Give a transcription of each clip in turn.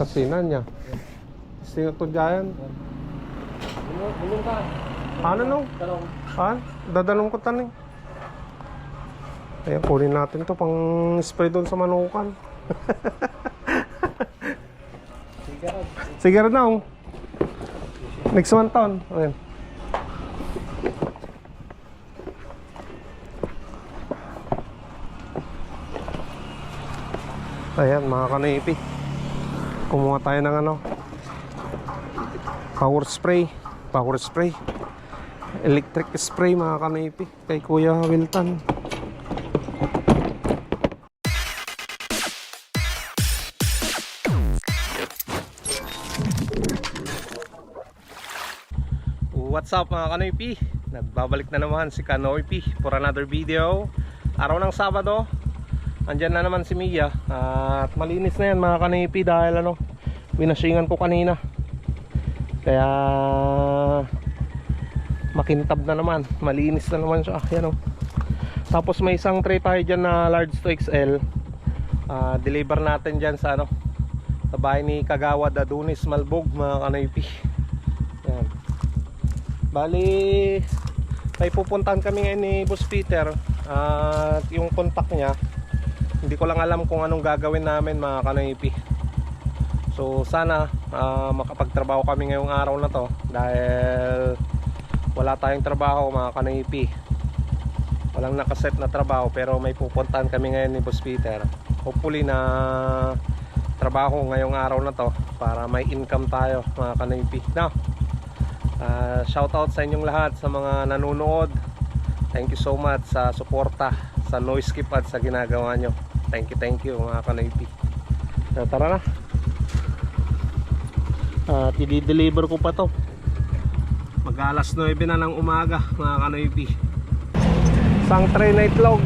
Tasinan niya. Sino to dyan? Bulong ka. Ano no? Talong. Ha? Dadalong ko taning. Ayan, kunin natin to pang spray doon sa manukan. Sige na oh. Next month taon. Ayan. Ayan mga kanipi. Kumuha tayo ng ano, power spray. Electric spray mga kanipi kay Kuya Wilton. What's up mga kanoypi? Nagbabalik na naman si Kanoypi for another video. Araw ng Sabado. Andyan na naman si Mia. At malinis na yan mga kanoypi dahil ano, winashingan ko kanina. Kaya makintab na naman. Malinis na naman siya. Yan, oh. Tapos may isang tray tayo dyan na large to XL. Deliver natin dyan sa ano, sa bahay ni Kagawad Adonis Malbog mga kanoypi. Yan. Bali, may pupuntahan kami ngayon ni Boss Peter. At yung contact niya, hindi ko lang alam kung anong gagawin namin mga kanoypi. So sana makapagtrabaho kami ngayong araw na to. Dahil wala tayong trabaho mga kanoypi. Walang nakaset na trabaho. Pero may pupuntahan kami ngayon ni Boss Peter. Hopefully na trabaho ngayong araw na to, para may income tayo mga kanoypi. Now, shout out sa inyong lahat sa mga nanonood. Thank you so much sa suporta sa noise skip at sa ginagawa nyo. Thank you mga kanoypi. Tara na. At i-deliver ko pa to. Mag alas 9 na ng umaga mga kanoypi. Isang tray na itlog.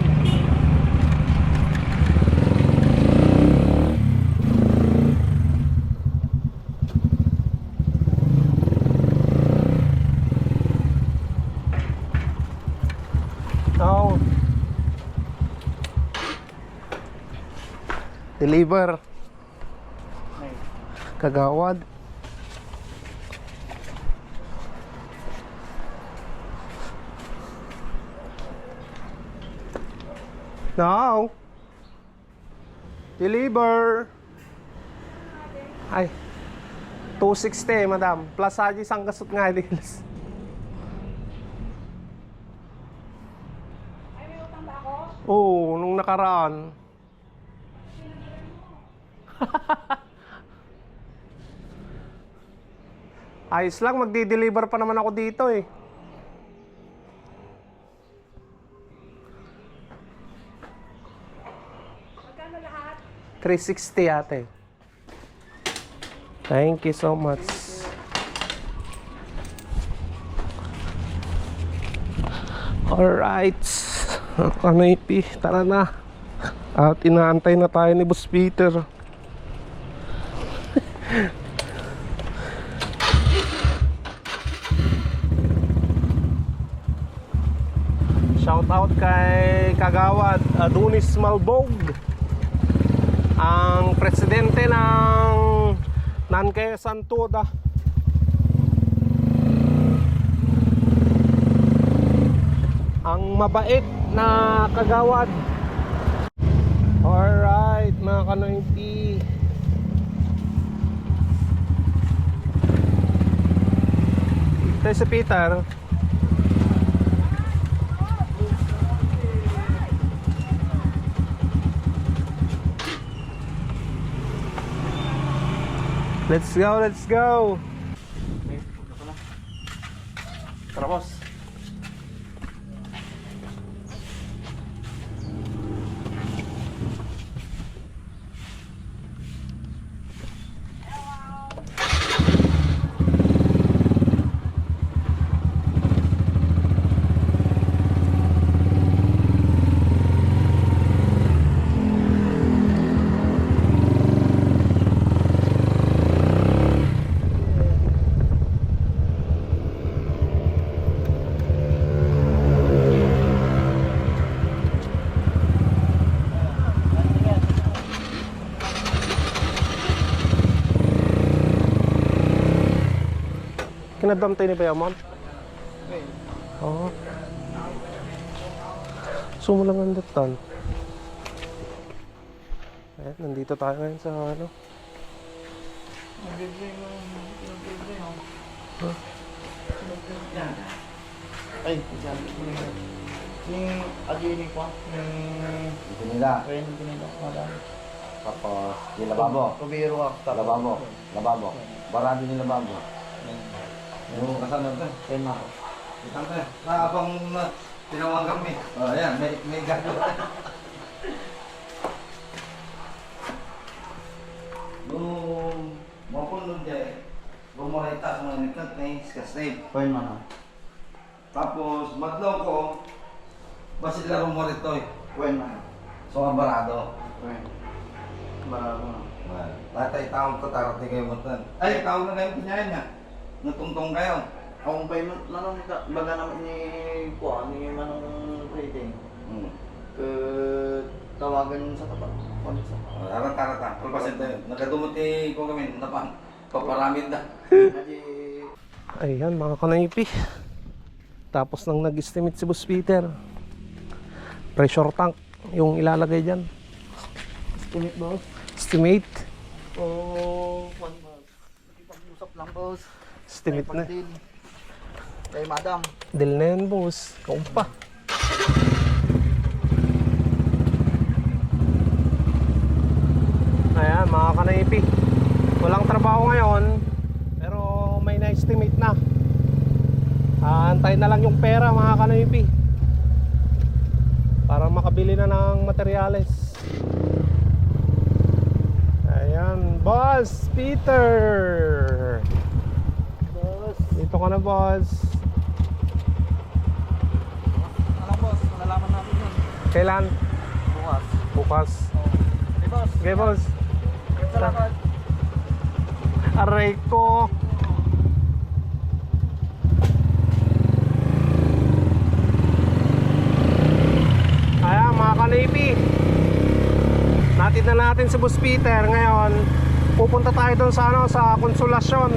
Oh. Deliver. Kagawad. Now. Deliver. Ay. 260 madam. Plus aja isang kasut nga deals. Oo, nung nakaraan. Ayos lang, magdi-deliver pa naman ako dito eh. Magkano lahat? 360 ate. Thank you so much. Alright. Kanoypi, tara na. At inaantay na tayo ni Boss Peter. Shout out kay Kagawad Adonis Malbog, ang presidente ng Nankay Santoda. Ang mabait na Kagawad. Alright mga kanoypi. Ito si Peter. Let's go, let's go. Tara boss. Kinadam tayo ni Bayamon? Oo. Sumulang ang datan. Ayan, nandito tayo ngayon sa ano. Ay, yung agini ko, Ito nila. yung pinila ko madami. Tapos, yung lababo. Kubiro ako. Lababo. Lababo. Barado yung lababo. Yung kasama ito. Kaya na ako. Isang ka. Habang tinawag kami. Oh, ayan. May gagawin. Nung mapunod niya, bumurita sa mga nikat na yung skasnave. Kaya na ako. Tapos, madlaw ko, basi sila rumorito eh. Kaya na ako. So, ang barado. Kaya. Barado na. Lahat ay tawag ko, tarot di kayo matan. Ay, tawag na kayo pinyayan niya. Natungtong kayo. Akong payment na lang, baga naman ni Kuha, ni Manong Rating. Tawagan sa tapat. Kung sa Arat-arata. Pulpasin tayo. Nagkadumuti ko kami, napang paparamid na. Haji, Ayan mga kanaypi. Tapos nang nag-estimate si Boss Peter, pressure tank yung ilalagay dyan. estimate boss. Estimate. O, nakipag-usap lang boss. Estimate na. Deal. Kay madam. Deal na yun, boss. Kaun pa. Ayan mga kanaypi. Walang trabaho ngayon, pero may na-estimate na. Antay na lang yung pera mga kanaypi, para makabili na ng materyales. Ayan, Boss Peter. Boss. Dito ka na, boss. Alam boss, malalaman natin yun. Kailan? Bukas. Bukas. Hey boss. Okay, boss. Salamat. Aray ko. Ayan mga kanaypi, natin na natin si Boss Peter. Ngayon pupunta tayo doon sa ano, sa Konsolasyon.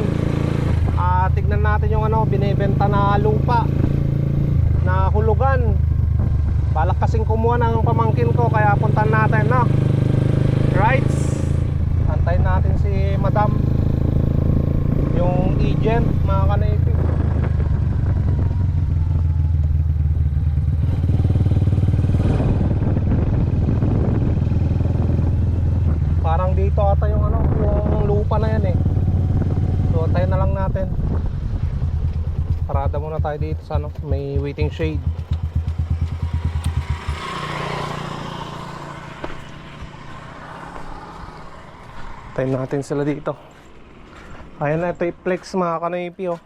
Tignan natin yung ano, binebenta na lupa na hulugan. Balak kasing kumuha ng pamangkin ko, kaya puntan natin, no? Right? Antayin natin si Madam, yung agent mga kanaypi. Parang dito ata yung ano, yung lupa na yan eh. So antayin na lang natin. Parada muna tayo dito sa ano, may waiting shade. Antayin natin sila dito. Ayan na, ito i-flex mga kanaypi, oh.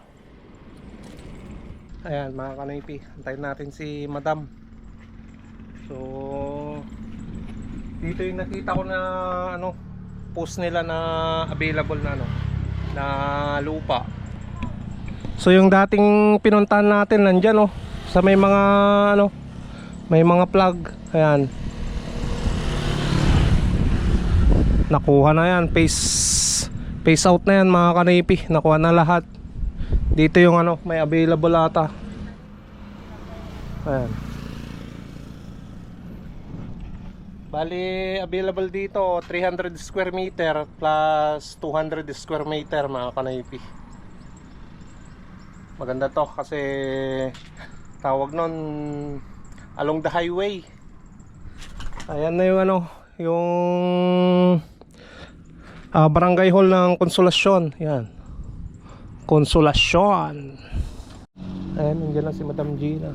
Ayan mga kanaypi, antayin natin si Madam. So dito yung nakita ko na ano, post nila na available na ano, na lupa. So yung dating pinuntahan natin nandyan, oh, sa may mga ano, may mga plug. Ayan, nakuha na yan. Phase out na yan mga kanaypi, nakuha na lahat. Dito yung ano, may available ata. Ayan. Bali, available dito 300 square meter plus 200 square meter mga kanaypi. Maganda to kasi tawag nun along the highway. Ayan na yung ano, yung barangay hall ng Konsolasyon. Yan, Konsolasyon. Ayan, nandiyan na si Madam Gina.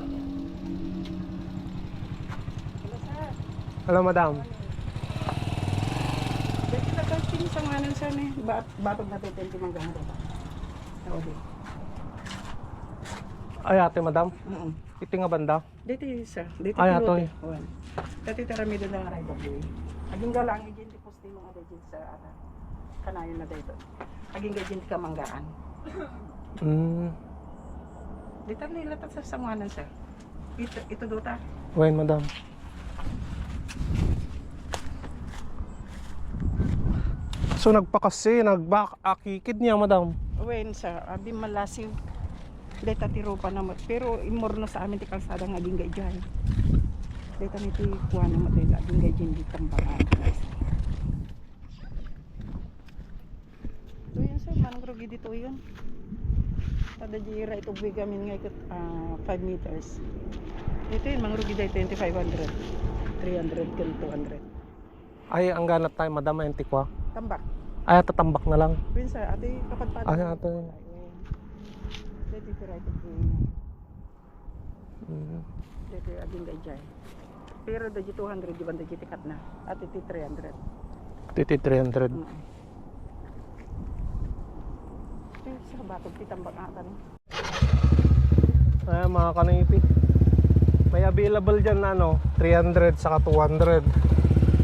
Hello, Madam. Dati na kasi sa ngalan sa ni batog natin tento manggang ito. Okay. Ay, ate, Madam. Oo. Iti nga banda. Dito isa. Dito Ay, atoy. Dati taramido na ray bagay. Aging galang agent posting mo ada dito sa ata. Kanayon na dito. Aging agent ka manggaan. Dito nila ta sa ngalan sa. Ito dota. Wen, Madam. So nagpakasi, nagbakakikid niya, Madam. Wen sa abi malasiw. Deta tirupa na mat. Pero imorno sa amin ti kalsada nga aging gayjay. Deta niti kuha na mat deta aging gayjay di tambangan. So yun sir, manang rugi dito yun. Tada di right of way kami nga ikot 5 meters. Ito yun, manang rugi dahil 2,500. 300 kan 200. Ay, ang ganap tayo, madam, antikwa. Tambak. Ay, tatambak na lang. Yun sir, ate kapatpad. Ay, ate. Dito right of way. Dito aging gayjay. Pero dito 200 di banda dito tikat na. At iti 300. Titi 300. Sa batog titambak atan. Ay, mga kanipi. May available dyan na 300 saka 200.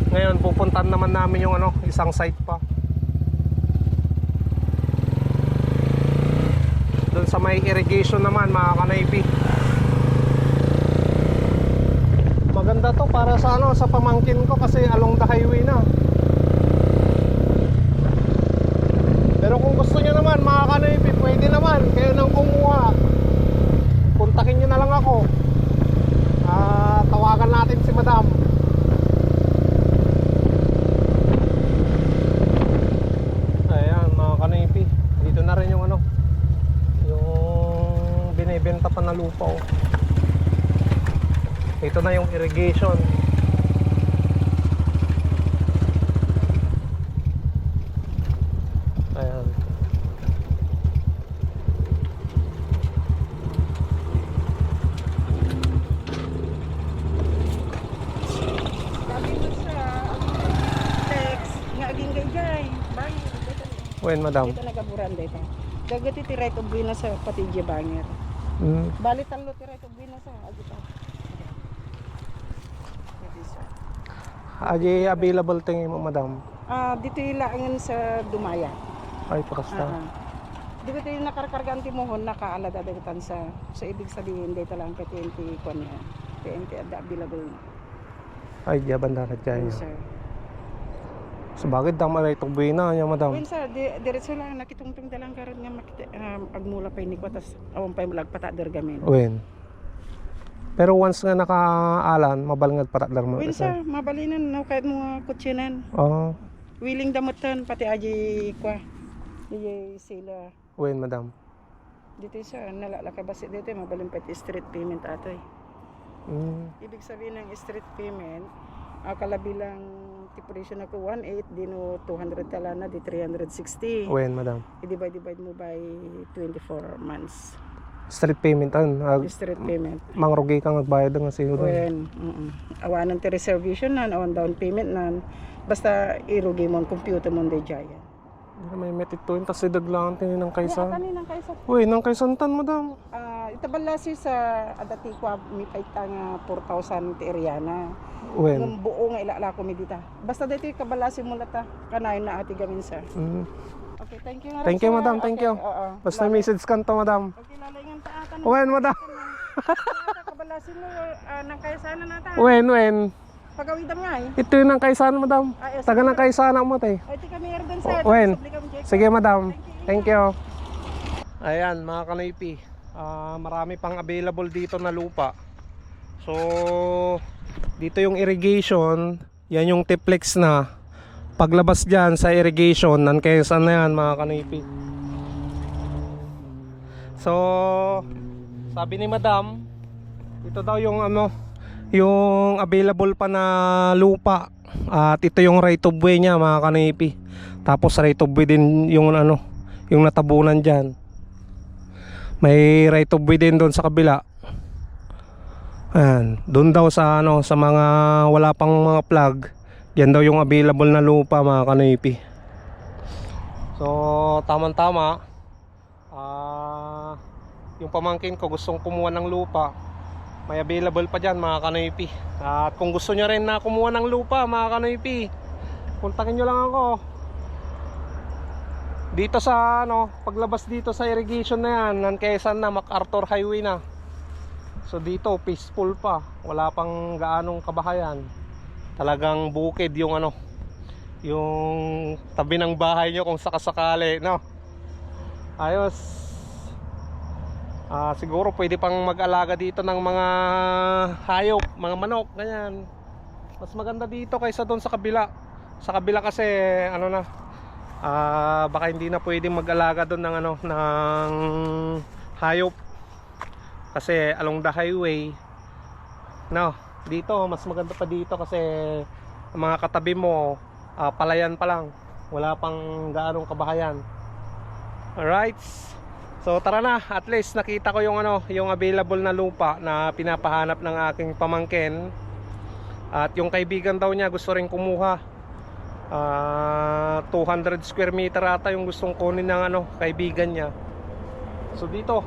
Ngayon, pupuntahan naman namin yung isang site pa. Doon sa may irrigation naman, mga kanipi. Maganda to para sa sa pamangkin ko kasi along the highway na. Pero kung gusto niyo naman, mga kanipi, pwede naman kayo nang kumuha. Kontakin niyo na lang ako. Tawagan natin si madam. Ayan, mga kanipi, dito na rin yung yung binibenta pa na lupa. Ito na yung irrigation. Ayan. Sabi mo sa Tex, nga aging gayjay. Bangir. Wen, madam. Dito nagaburan dito. Dagat iti right of way na sa Patidya Bangir. Bali talo ti right of way na sa agita. Aji available tingin mo, madam. Dito ilangan sa Dumaya. Ay, prasta. Dito yung nakarkargaan ti mohon nakaalad adagitan sa ibig sabihin dito lang kay TNT kuan niya. TNT ada available. Ay, di banda ka dyan. Yes, sir. Sabagay, dama rin itong buhay na niya, madam. When sa diretso lang nakitungtong dalang karon nga makita agmula pa ni ko tas awan pa lagpata der gamin. Wen. Pero once nga nakaalan, mabalngad para dar mo. When sa mabalinan no kahit mga kutsinan. Oo. Willing damutan pati aji kwa. Di sila Wen, madam. dito sa nalalaka basi dito mabalin pa ti street payment atoy. Ibig sabihin ng street payment kalabilang tipulation ako 1.8 dino 200 tala na di 360. Wen, madam. I-divide mo by 24 months. Street payment Street payment. mangrugi kang nagbayad ng sino doon. When awanan ti reservation nan, awan down payment nan. Basta irugi mo ang computer mo di jaya. May metit to yun, tas idaglaan tinin ng Ya, kaysa. kaninang kaysa. Uy, ng kaysantan, madam. Itabalasi sa adati ko mi paita nga 4,000 ti Ariana. Wen. Ng buo nga ilala ko mi dita. Basta dito kabalasi mo lata kanayon na ati gamin sir. Okay, thank you nga. Thank you, sir. madam. Thank Okay, you. oo. Basta message kan to, madam. Okay, lalayngan ta atan. Wen, madam. Kabalasi mo nang kayasana nata. Wen. Pagawidam nga eh. Ito yung ng kaysana, madam. Taga ng kaysana mo, tay. Ay, tika may erdan sir. Wen. Subli kami, Jake. Sige, madam. Thank you. Ayan, mga kanipi. Marami pang available dito na lupa. So, dito yung irrigation. Yan yung tiplex na. Paglabas dyan sa irrigation, nan Quezon na yan, mga kanipi. So, sabi ni madam, ito daw yung yung available pa na lupa. At ito yung right of way niya, mga kanipi. Tapos right of way din yung yung natabunan dyan. May right of way din doon sa kabila. Ayan, doon daw sa sa mga wala pang mga plug. Yan daw yung available na lupa, mga kanipi. So, tamang-tama. Yung pamangkin ko gustong kumuha ng lupa. May available pa dyan, mga kanipi. At kung gusto nyo rin na kumuha ng lupa, mga kanipi, kontakin nyo lang ako. Dito sa paglabas dito sa irrigation na yan, ng Quezon na, MacArthur Highway na. So dito peaceful pa, wala pang gaanong kabahayan. Talagang bukid yung yung tabi ng bahay nyo kung sakasakali, no. Ayos. Siguro pwede pang mag-alaga dito ng mga hayop, mga manok, ganyan. Mas maganda dito kaysa doon sa kabila. Sa kabila kasi ano na, baka hindi na pwedeng mag-alaga doon ng ano, ng hayop. Kasi along the highway. No, dito mas maganda pa dito kasi ang mga katabi mo palayan pa lang. Wala pang gaanong kabahayan. Alright. So tara na, at least nakita ko yung ano, yung available na lupa na pinapahanap ng aking pamangkin. At yung kaibigan daw niya gusto rin kumuha. 200 square meter ata yung gustong kunin ng ano, kaibigan niya. So dito,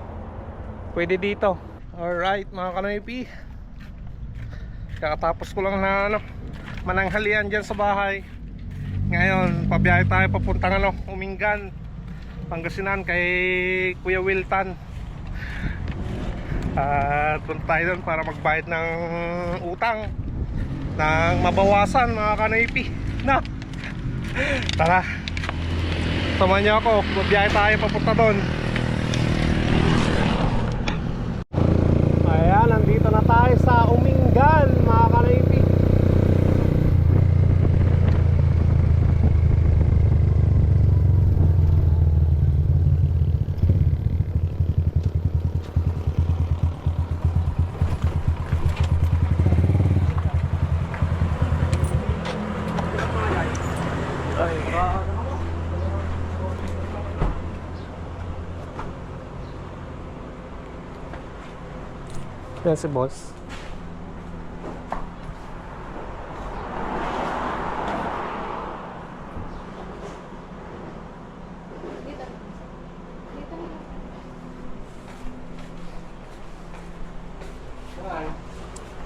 pwede dito. Alright mga kanoypi, kakatapos ko lang na ano, mananghalian dyan sa bahay. Ngayon, pabiyahe tayo papuntang ano, Umingan, Pangasinan kay Kuya Wiltan. At punta tayo doon para magbayad ng utang ng mabawasan mga kanoypi. Na, tara, samahan niyo ako, pabiyahe tayo papunta doon. Ayan, nandito na tayo sa Umingan mga kanoypi. Yan si boss.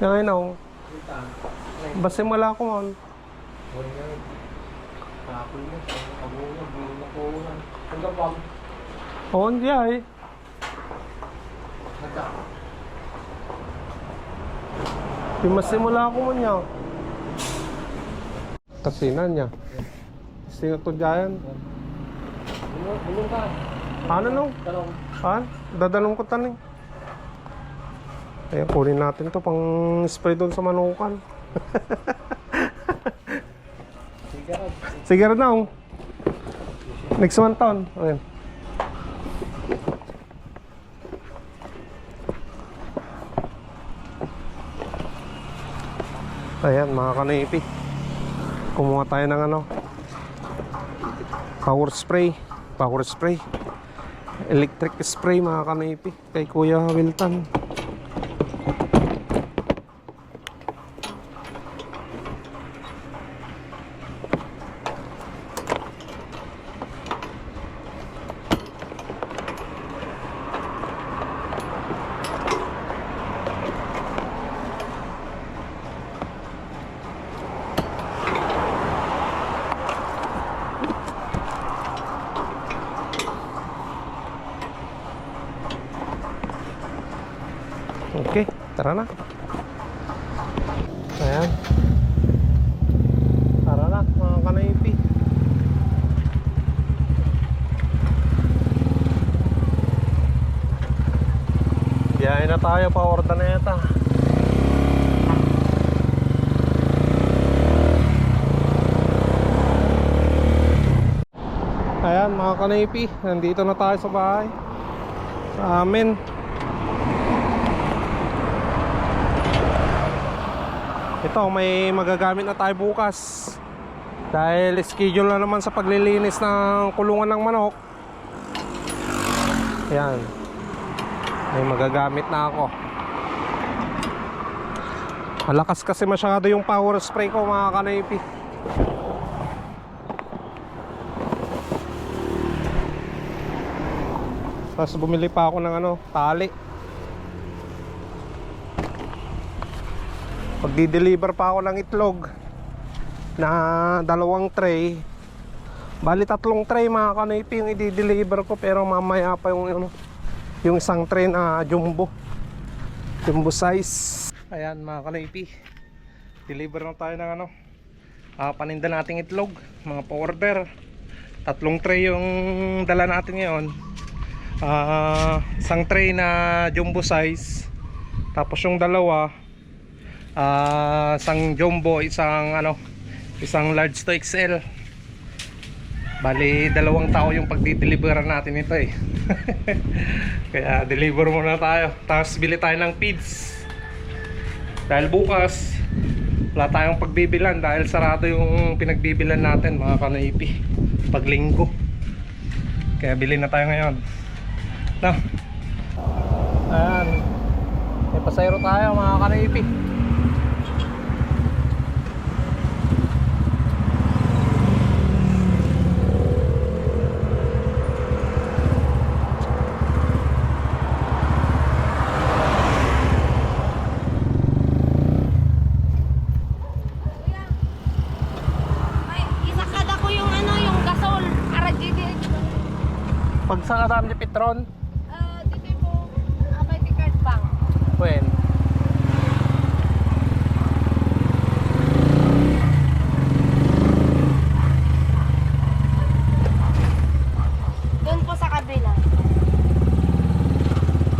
Yan o. Basta wala ko man. Oo, hindi ay. Pimasimula ako mo niya. Tasinan niya. Sino to dyan? Bulong ka. Ano no? Han? Dadalong ko taning. Ayan, kunin natin to pang spray doon sa manukan. Sige na oh. Next one taon. Ayan. Ayan mga kanipi, kumuha tayo ng ano, power spray, electric spray mga kanipi kay Kuya Wiltan. Okay, tara na. Ayan. Tara na mga kanipi. Biyahe na tayo pa Ordaneta. Ayan mga kanipi, nandito na tayo sa bahay, sa amin. Ito, may magagamit na tayo bukas dahil schedule na naman sa paglilinis ng kulungan ng manok. Ayan, may magagamit na ako. Malakas kasi masyado yung power spray ko mga kanipi. Tapos bumili pa ako ng ano, tali. Pagdi-deliver pa ako ng itlog na 2 tray. Bali 3 tray mga kanipi yung i-deliver ko, pero mamaya pa yung ano, yung isang tray na jumbo size. Ayan mga kanipi, deliver na tayo ng ano, paninda nating itlog, mga pa-order. 3 tray yung dala natin ngayon. Isang tray na jumbo size. Tapos yung dalawa, isang jumbo, isang large to XL. Bali, 2 tao yung pagdi-deliveran natin ito eh. Kaya deliver muna tayo. Tapos bili tayo ng feeds. Dahil bukas wala tayong pagbibilan dahil sarado yung pinagbibilan natin mga kanoipi pag linggo. Kaya bili na tayo ngayon. No? Ayan. May pasayro tayo mga kanoipi. Pag sa kadam ni Petron? Dito po, abay ti card bank. When? Doon po sa kabila.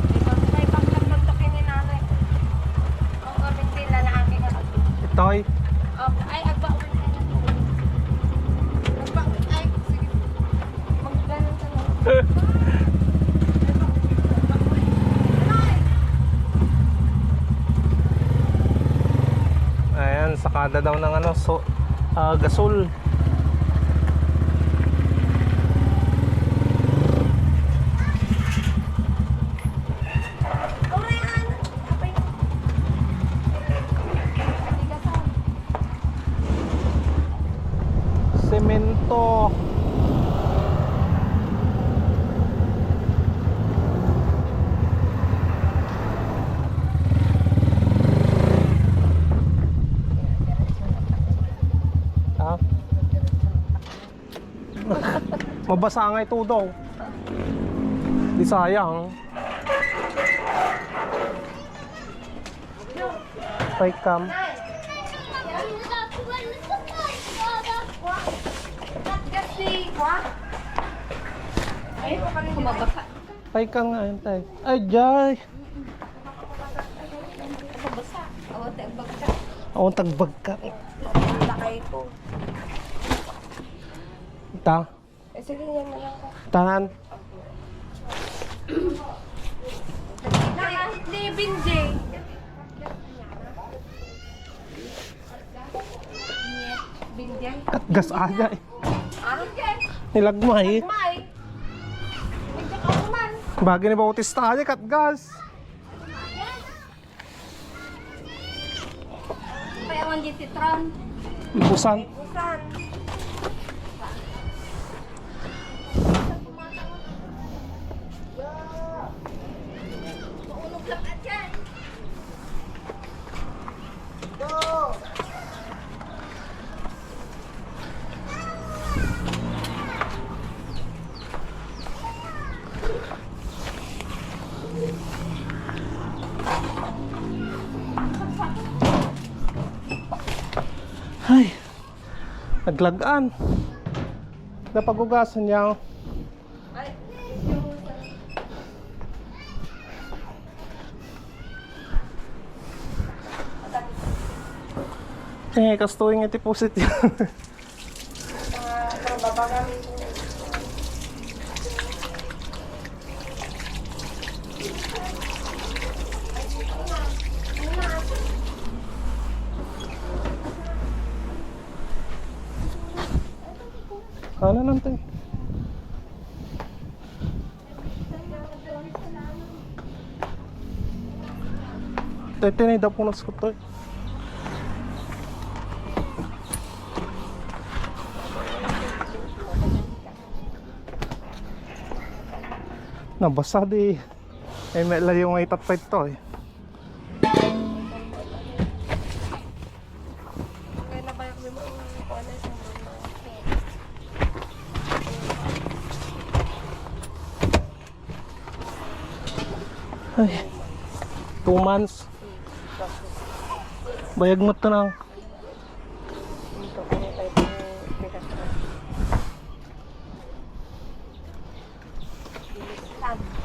Dito, may paglaglagtokin ni nanay. Ang gamit nila na aking ako. Itoy? Ay, agbawin ka na. Agbawin, ay, sige. Magganon ka na. Ayan, sakada daw ng gasol. Semento. Mabasa nga ito daw. Di sayang. Paycam. Ay, kumabasa. Paycam nga yun tayo. Ay, jay. Kumabasa. Awat ay bagsa. Awang tagbag ka. Lakay ko. Ta. Sige, yan na lang ka. Tahan. Hindi, Binjay. Binjay. At gas aja eh. Ano kaya? Nilagmay. May. Medyo ka man. Bagay ni Bautista aja kat gas. Kaya ang gititron. Ibusan. Busan. Maulog lang at yan. Ay. Naglagaan. Napagugasan niya. Kastuing iti pusit yan. Ano nanti? Tinay daw po nas ko to. Nabasa di. Eh may layo ng itatpay to eh. Kaya nabayak mo yung kuala sa mga. Ay. 2 months. Bayag mo to na. Tag.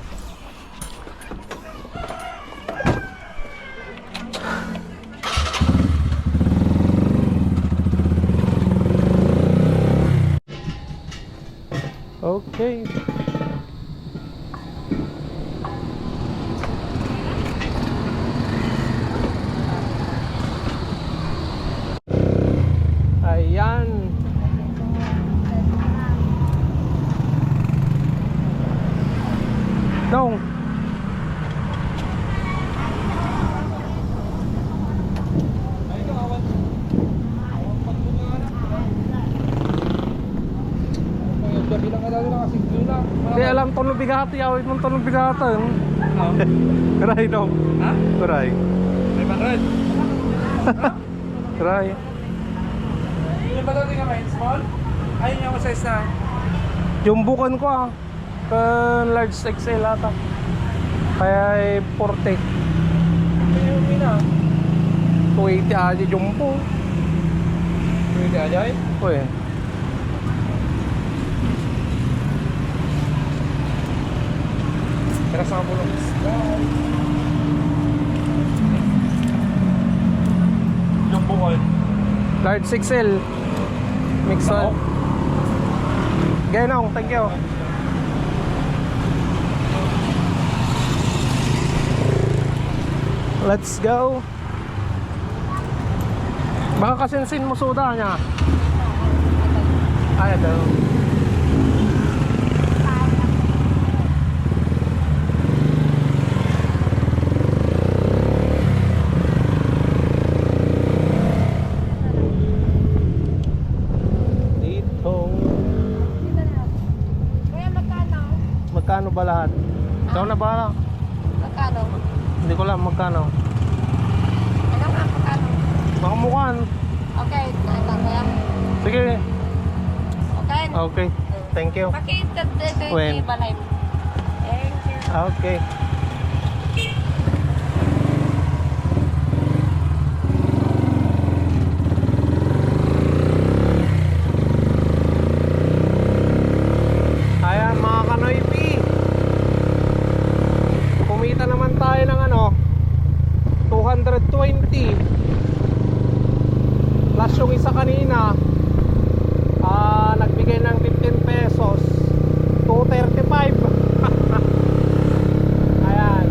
Okay. Ayan. Dong. Hindi alam tono bigati, awit mong tono bigatan. Karay dong. Ha? Karay. 500. Karay. Yung ba dating nga small? Ayun yung size na. Yung bukan ko large XL ata. Kaya ay 40. Yung mina. 280 aja jumbo. Pwede aja eh. Uy. Kaya sa pulong. Yung bukol. Large XL. Mix on. Ganong, thank you. Let's go. Baka kasinsin mo soda niya. Ay, ito. Dito. Kuya, magkano? Magkano ba lahat? Ikaw na ba? Magkano? Hindi ko lang magkano. Ano nga, magkano? Makamukan. Okay, ito kuya. Sige. Okay. Okay. Thank you. Pakita dito When? yung balay. Thank you. Okay. Ayan mga kanoypi. Kumita naman tayo ng 220 plus yung isa kanina nagbigay ng 15 pesos 235. Ayan,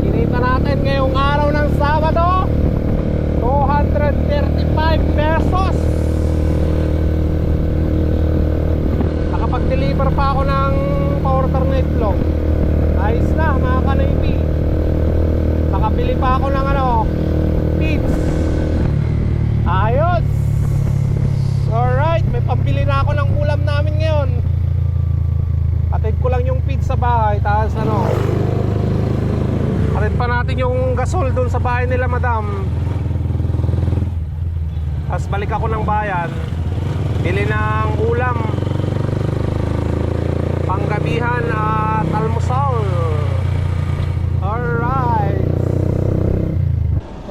kinita natin ngayong araw ng Sabado 235 pesos. Nakapag-deliver pa ako ng pa-order na itlog. Ayos na mga kanoypi. Nakabili pa ako ng feeds. Ayos. Alright, may pambili na ako ng ulam namin ngayon. Atid ko lang yung feeds sa bahay. Tapos atid pa natin yung gasol dun sa bahay nila madam. Tapos balik ako ng bayan, bili ng ulam panggabihan at almusal. Alright.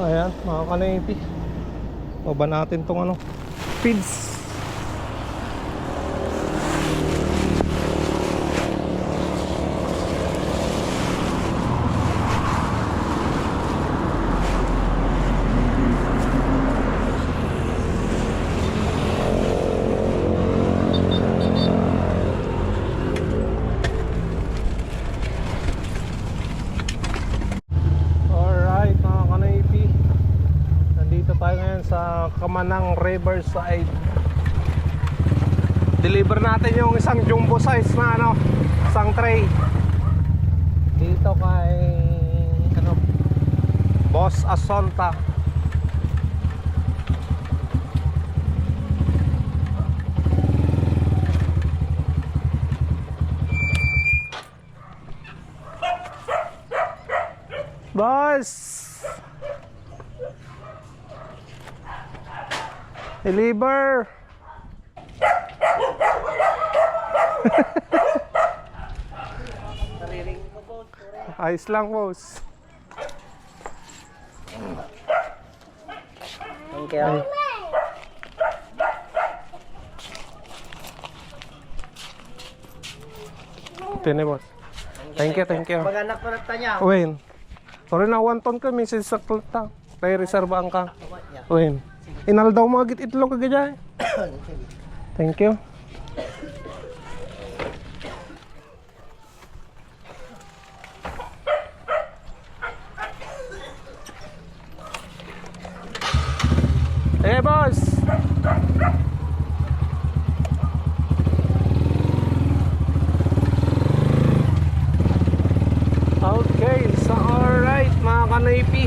Ayan mga kanipi, baba natin tong feeds. Sa Kamanang Riverside. Deliver natin yung isang jumbo size na isang tray dito kay Boss Asonta. Boss, deliver. Ayos lang, boss. Thank you. Tine, boss. Thank you. Mag-anak pa na niya. Uwin. Sorry na, 1 ton ka, message sa klata. Tayo reservaan ka. Uwin. Inal daw mga itlog kagaya. Thank you. Okay, boss. Okay, so alright mga kanoypi.